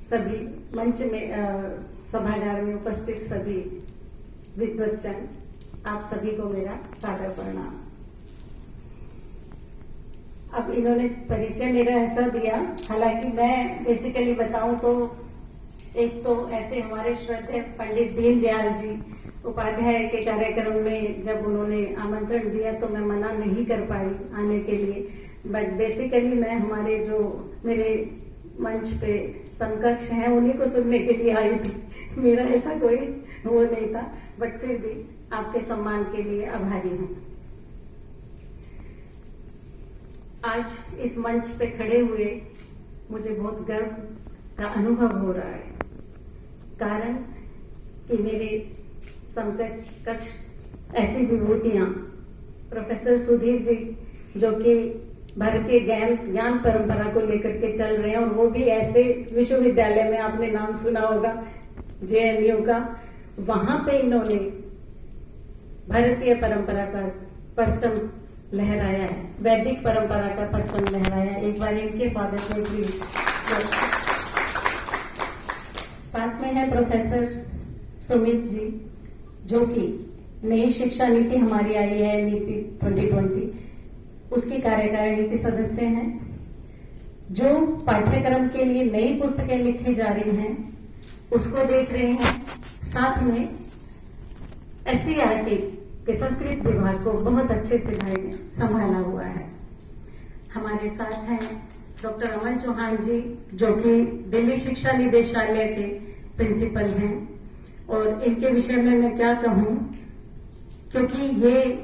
सभी मंच में सभागार में उपस्थित सभी विद्वत्जन, आप सभी को मेरा सादर प्रणाम। अब इन्होंने परिचय मेरा ऐसा दिया, हालांकि मैं बेसिकली बताऊं तो एक तो ऐसे हमारे श्रद्धेय पंडित दीनदयाल जी उपाध्याय के कार्यक्रम में जब उन्होंने आमंत्रण दिया तो मैं मना नहीं कर पाई आने के लिए, बट बेसिकली मैं हमारे जो मेरे मंच पे समकक्ष हैं उन्हीं को सुनने के लिए आई थी। मेरा ऐसा कोई वो नहीं था, बट फिर भी आपके सम्मान के लिए आभारी हूँ। आज इस मंच पे खड़े हुए मुझे बहुत गर्व का अनुभव हो रहा है, कारण कि मेरे समकक्ष ऐसी विभूतियां प्रोफेसर सुधीर जी जो कि भारतीय ज्ञान परंपरा को लेकर के चल रहे हैं, और वो भी ऐसे विश्वविद्यालय में आपने नाम सुना होगा JNU का, वहां पे इन्होंने भारतीय परंपरा का परचम लहराया है, वैदिक परंपरा का परचम लहराया है। एक बार इनके स्वागत में प्लीज। साथ में है प्रोफेसर सुमित जी जो कि नई शिक्षा नीति हमारी आई है नीति 2020, उसकी कार्यकारिणी के सदस्य हैं, जो पाठ्यक्रम के लिए नई पुस्तकें लिखी जा रही हैं उसको देख रहे हैं। साथ में SCERT के संस्कृत विभाग को बहुत अच्छे से भाई ने संभाला हुआ है। हमारे साथ हैं डॉक्टर अमन चौहान जी जो कि दिल्ली शिक्षा निदेशालय के प्रिंसिपल हैं, और इनके विषय में मैं क्या कहूं, क्योंकि ये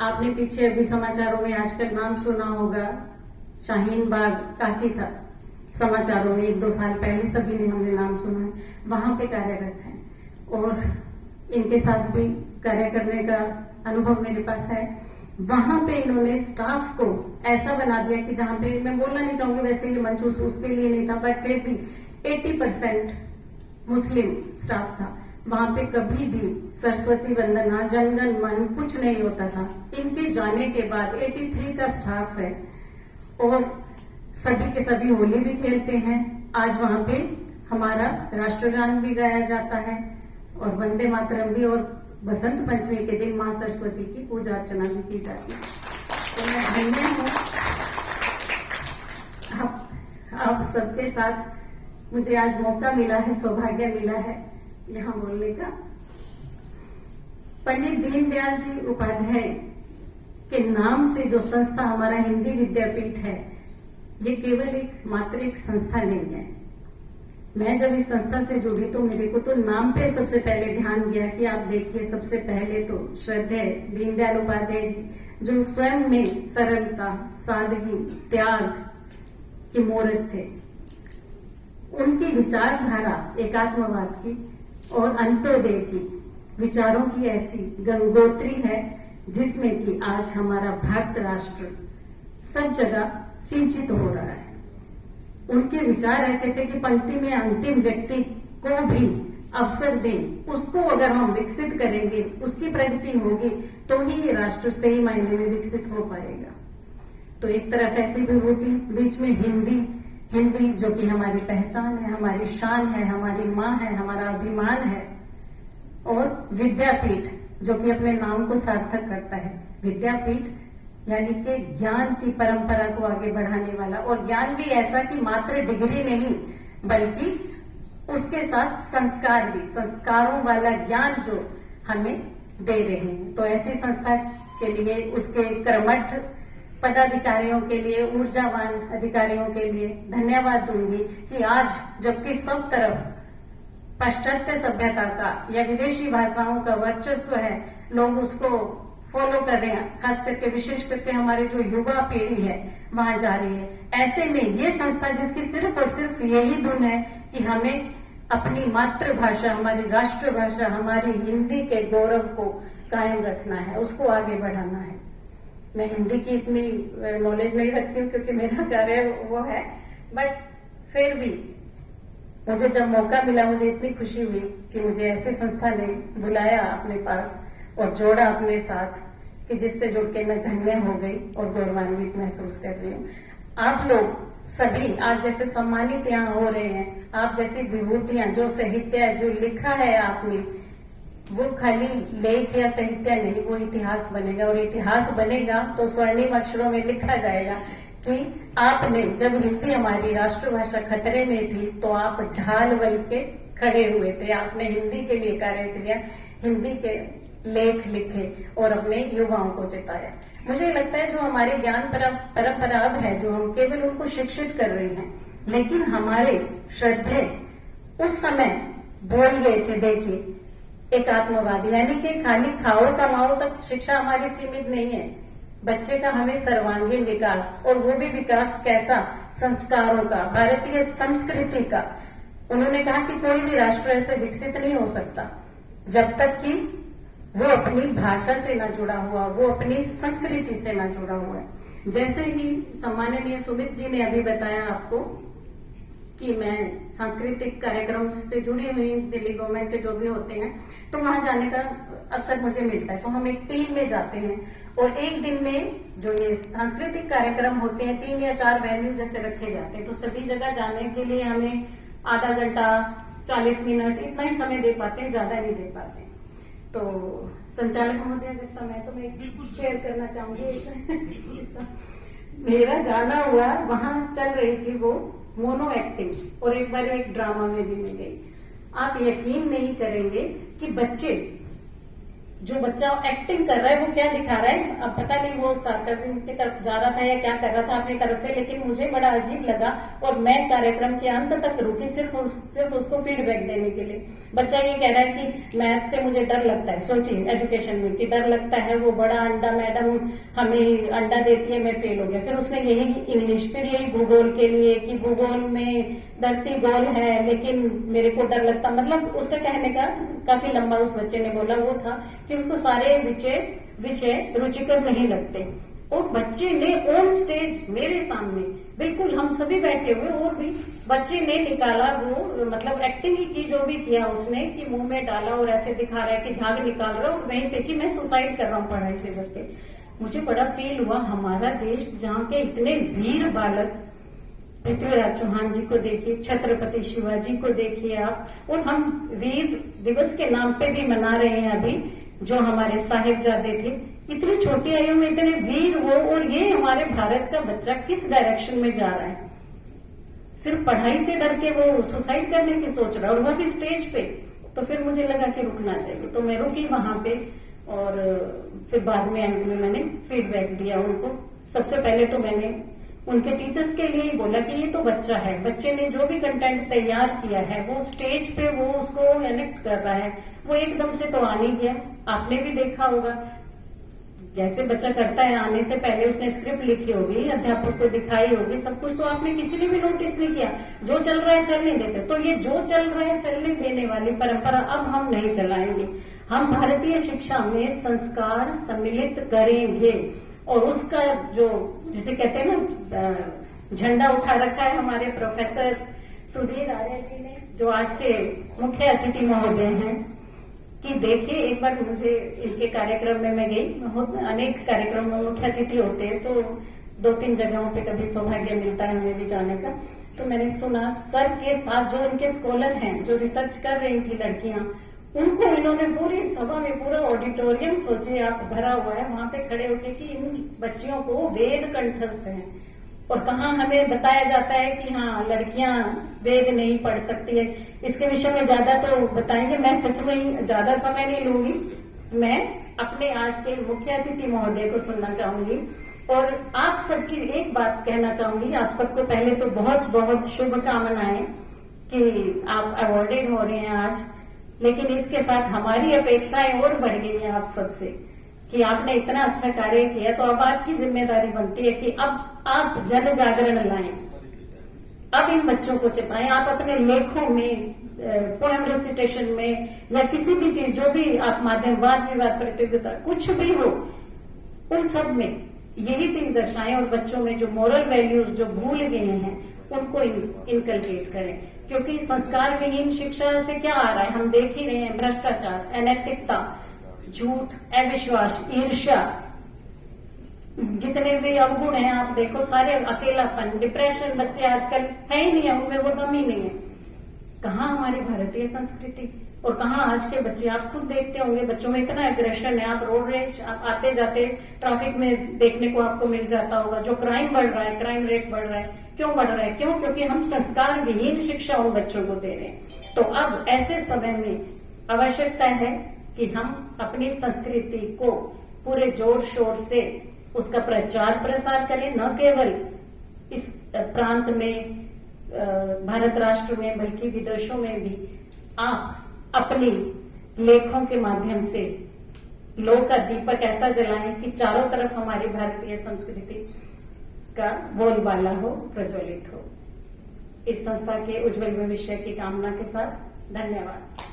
आपने पीछे अभी समाचारों में आजकल नाम सुना होगा, शाहीन बाग काफी था समाचारों में, 1-2 साल पहले सभी ने हमने नाम सुना है, वहां पे कार्यरत हैं, और इनके साथ भी कार्य करने का अनुभव मेरे पास है। वहां पे इन्होंने स्टाफ को ऐसा बना दिया कि जहां पे मैं बोलना नहीं चाहूंगी, वैसे ये मंच उसके लिए नहीं था, बट फिर भी 80% मुस्लिम स्टाफ था। वहां पे कभी भी सरस्वती वंदना, जनगण मन कुछ नहीं होता था। इनके जाने के बाद 83 का स्टाफ है, और सभी के सभी होली भी खेलते हैं। आज वहां पे हमारा राष्ट्रगान भी गाया जाता है, और वंदे मातरम भी, और बसंत पंचमी के दिन मां सरस्वती की पूजा अर्चना भी की जाती है। तो मैं धन्य हूँ आप सबके साथ, मुझे आज मौका मिला है, सौभाग्य मिला है यहाँ बोलने का। पंडित दीनदयाल जी उपाध्याय के नाम से जो संस्था हमारा हिंदी विद्यापीठ है, ये केवल मात्र एक संस्था नहीं है। मैं जब इस संस्था से जुड़ी तो मेरे को तो नाम पे सबसे पहले ध्यान गया कि आप देखिए, सबसे पहले तो श्रद्धेय दीनदयाल उपाध्याय जी जो स्वयं में सरलता, सादगी, त्याग की मूर्त थे। उनकी विचारधारा एकात्मवाद की और अंत्योदय की विचारों की ऐसी गंगोत्री है जिसमें कि आज हमारा भारत राष्ट्र सब जगह सिंचित हो रहा है। उनके विचार ऐसे थे कि पंक्ति में अंतिम व्यक्ति को भी अवसर दें, उसको अगर हम विकसित करेंगे, उसकी प्रगति होगी तो ही ये राष्ट्र सही मायने में विकसित हो पाएगा। तो एक तरफ ऐसी विभूति, बीच में हिंदी जो कि हमारी पहचान है, हमारी शान है, हमारी माँ है, हमारा अभिमान है, और विद्यापीठ जो कि अपने नाम को सार्थक करता है। विद्यापीठ यानी कि ज्ञान की परंपरा को आगे बढ़ाने वाला, और ज्ञान भी ऐसा कि मात्र डिग्री नहीं बल्कि उसके साथ संस्कार भी, संस्कारों वाला ज्ञान जो हमें दे रहे हैं। तो ऐसी संस्था के लिए, उसके कर्मठ पदाधिकारियों के लिए, ऊर्जावान अधिकारियों के लिए धन्यवाद दूंगी कि आज जबकि सब तरफ पाश्चात्य सभ्यता का या विदेशी भाषाओं का वर्चस्व है, लोग उसको फॉलो कर रहे हैं, खास करके विशेष करके हमारे जो युवा पीढ़ी है वहां जा रही है। ऐसे में ये संस्था जिसकी सिर्फ और सिर्फ यही धुन है कि हमें अपनी मातृभाषा, हमारी राष्ट्रभाषा, हमारी हिंदी के गौरव को कायम रखना है, उसको आगे बढ़ाना है। मैं हिंदी की इतनी नॉलेज नहीं रखती हूँ क्योंकि मेरा कार्य वो है, बट फिर भी मुझे जब मौका मिला, मुझे इतनी खुशी हुई कि मुझे ऐसे संस्था ने बुलाया अपने पास और जोड़ा अपने साथ, कि जिससे जुड़ के मैं धन्य हो गई और गौरवान्वित महसूस कर रही हूँ। आप लोग सभी आज जैसे सम्मानित यहाँ हो रहे हैं, आप जैसी विभूतियां, जो साहित्य जो लिखा है आपने, वो खाली लेख या साहित्य नहीं, वो इतिहास बनेगा। और इतिहास बनेगा तो स्वर्णिम अक्षरों में लिखा जाएगा कि आपने, जब हिंदी हमारी राष्ट्रभाषा खतरे में थी तो आप ढाल बन के खड़े हुए थे। आपने हिंदी के लिए कार्य किया, हिंदी के लेख लिखे और अपने युवाओं को जिताया। मुझे लगता है जो हमारे ज्ञान परंपरा अब है, जो हम केवल उनको शिक्षित कर रहे हैं, लेकिन हमारे श्रद्धे उस समय बोल गए थे। देखिए, एक आत्मवादी, यानी कि खाली खाओ कमाओ तक शिक्षा हमारी सीमित नहीं है। बच्चे का हमें सर्वांगीण विकास, और वो भी विकास कैसा, संस्कारों का, भारतीय संस्कृति का। उन्होंने कहा कि कोई भी राष्ट्र ऐसे विकसित नहीं हो सकता जब तक कि वो अपनी भाषा से ना जुड़ा हुआ, वो अपनी संस्कृति से ना जुड़ा हुआ है। जैसे ही सम्माननीय सुमित जी ने अभी बताया आपको कि मैं सांस्कृतिक कार्यक्रम से जुड़ी हुई, दिल्ली गवर्नमेंट के जो भी होते हैं, तो वहां जाने का अवसर मुझे मिलता है। तो हम एक टीम में जाते हैं और एक दिन में जो ये सांस्कृतिक कार्यक्रम होते हैं, 3 या 4 वेन्यू जैसे रखे जाते हैं, तो सभी जगह जाने के लिए हमें आधा घंटा 40 मिनट इतना ही समय दे पाते हैं, ज्यादा नहीं दे पाते। तो संचालक महोदय, अगर समय तो मैं शेयर करना चाहूंगी। मेरा जाना हुआ, वहां चल रही थी वो मोनो एक्टिंग, और एक बार एक ड्रामा में भी मिल गई। आप यकीन नहीं करेंगे कि बच्चे, जो बच्चा एक्टिंग कर रहा है वो क्या दिखा रहा है, अब पता नहीं वो सार्कज़म की तरफ जा रहा था या क्या कर रहा था अपनी तरफ से, लेकिन मुझे बड़ा अजीब लगा और मैं कार्यक्रम के अंत तक रुकी सिर्फ उसको फीडबैक देने के लिए। बच्चा ये कह रहा है कि मैथ से मुझे डर लगता है। सोचिए, एजुकेशन में कि डर लगता है, वो बड़ा अंडा, मैडम हमें अंडा देती है, मैं फेल हो गया। फिर उसने यही इंग्लिश, फिर यही भूगोल के लिए कि भूगोल में धरती गोल है लेकिन मेरे को डर लगता। मतलब उसके कहने का काफी लंबा उस बच्चे ने बोला वो था कि उसको सारे विषय रुचिकर नहीं लगते। और बच्चे ने ऑन स्टेज मेरे सामने, बिल्कुल हम सभी बैठे हुए, और भी बच्चे ने निकाला वो, मतलब एक्टिंग ही की, जो भी किया उसने, कि मुंह में डाला और ऐसे दिखा रहा है कि झाग निकाल रहा हूँ वहीं पे कि मैं सुसाइड कर रहा हूँ पढ़ाई से डर के। मुझे बड़ा फील हुआ, हमारा देश जहाँ के इतने वीर बालक, पृथ्वीराज चौहान जी को देखिए, छत्रपति शिवाजी को देखिए आप, और हम वीर दिवस के नाम पे भी मना रहे हैं अभी, जो हमारे साहिबजादे थे, इतनी छोटी आयु में इतने वीर हो, और ये हमारे भारत का बच्चा किस डायरेक्शन में जा रहा है। सिर्फ पढ़ाई से डर के वो सुसाइड करने की सोच रहा है, और वो भी स्टेज पे। तो फिर मुझे लगा कि रुकना चाहिए, तो मैं रुकी वहां पे, और फिर बाद में अंत में मैंने फीडबैक दिया उनको। सबसे पहले तो मैंने उनके टीचर्स के लिए ही बोला कि ये तो बच्चा है, बच्चे ने जो भी कंटेंट तैयार किया है वो स्टेज पे वो उसको एनेक्ट कर रहा है, वो एकदम से तो आ नहीं गया। आपने भी देखा होगा, जैसे बच्चा करता है, आने से पहले उसने स्क्रिप्ट लिखी होगी, अध्यापक को दिखाई होगी, सब कुछ तो आपने किसी ने भी नोटिस नहीं किया। जो चल रहा है चलने देते। तो ये जो चल रहा है चलने देने वाली परंपरा अब हम नहीं चलाएंगे। हम भारतीय शिक्षा में संस्कार सम्मिलित करेंगे, और उसका जो जिसे कहते हैं ना, झंडा उठा रखा है हमारे प्रोफेसर सुधीर आर्य जी ने, जो आज के मुख्य अतिथि महोदय हैं, कि देखिए एक बार मुझे इनके कार्यक्रम में मैं गई, अनेक कार्यक्रम में मुख्य अतिथि होते हैं, तो 2-3 जगहों पे कभी सौभाग्य मिलता है हमें भी जाने का। तो मैंने सुना सर के साथ जो उनके स्कॉलर हैं, जो रिसर्च कर रही थी लड़कियां, उनको इन्होंने पूरी सभा में, पूरा ऑडिटोरियम सोचिए आप भरा हुआ है, वहां पे खड़े होके कि इन बच्चियों को वेद कंठस्थ है, और कहाँ हमें बताया जाता है कि हाँ लड़कियां वेद नहीं पढ़ सकती है। इसके विषय में ज्यादा तो बताएंगे, मैं सच में ही ज्यादा समय नहीं लूंगी। मैं अपने आज के मुख्य अतिथि महोदय को सुनना चाहूंगी, और आप सबकी एक बात कहना चाहूंगी। आप सबको पहले तो बहुत बहुत शुभकामनाएं कि आप अवॉर्डेड हो रहे हैं आज, लेकिन इसके साथ हमारी अपेक्षाएं और बढ़ गई हैं आप सबसे, कि आपने इतना अच्छा कार्य किया, तो अब आपकी जिम्मेदारी बनती है कि अब आप जन जागरण लाएं, अब इन बच्चों को चिपकाएं। आप अपने लेखों में, पोएम रेसिटेशन में, या किसी भी चीज, जो भी आप माध्यम, वाद विवाद प्रतियोगिता, कुछ भी हो, उन सब में यही चीज दर्शाएं, और बच्चों में जो मोरल वैल्यूज जो भूल गए हैं उनको इनकलकेट करें। क्योंकि संस्कार विहीन शिक्षा से क्या आ रहा है, हम देख ही रहे हैं, भ्रष्टाचार, अनैतिकता, झूठ, अविश्वास, ईर्ष्या, जितने भी अवगुण हैं आप देखो, सारे अकेलापन, डिप्रेशन, बच्चे आजकल है ही नहीं है, उनमें वो दम ही नहीं है। कहाँ हमारी भारतीय संस्कृति और कहाँ आज के बच्चे। आप खुद देखते होंगे बच्चों में इतना एग्रेशन है, आप रोड रेस आते जाते ट्रैफिक में देखने को आपको मिल जाता होगा। जो क्राइम बढ़ रहा है, क्राइम रेट बढ़ रहा है, क्यों बढ़ रहा है? क्यों? क्योंकि हम संस्कार विहीन शिक्षा उन बच्चों को दे रहे हैं। तो अब ऐसे समय में आवश्यकता है कि हम अपनी संस्कृति को पूरे जोर शोर से उसका प्रचार प्रसार करें, न केवल इस प्रांत में, भारत राष्ट्र में, बल्कि विदेशों में भी आप अपनी लेखों के माध्यम से लोक का दीपक ऐसा जलाएं कि चारों तरफ हमारी भारतीय संस्कृति का बोलबाला हो, प्रज्वलित हो। इस संस्था के उज्जवल भविष्य की कामना के साथ धन्यवाद।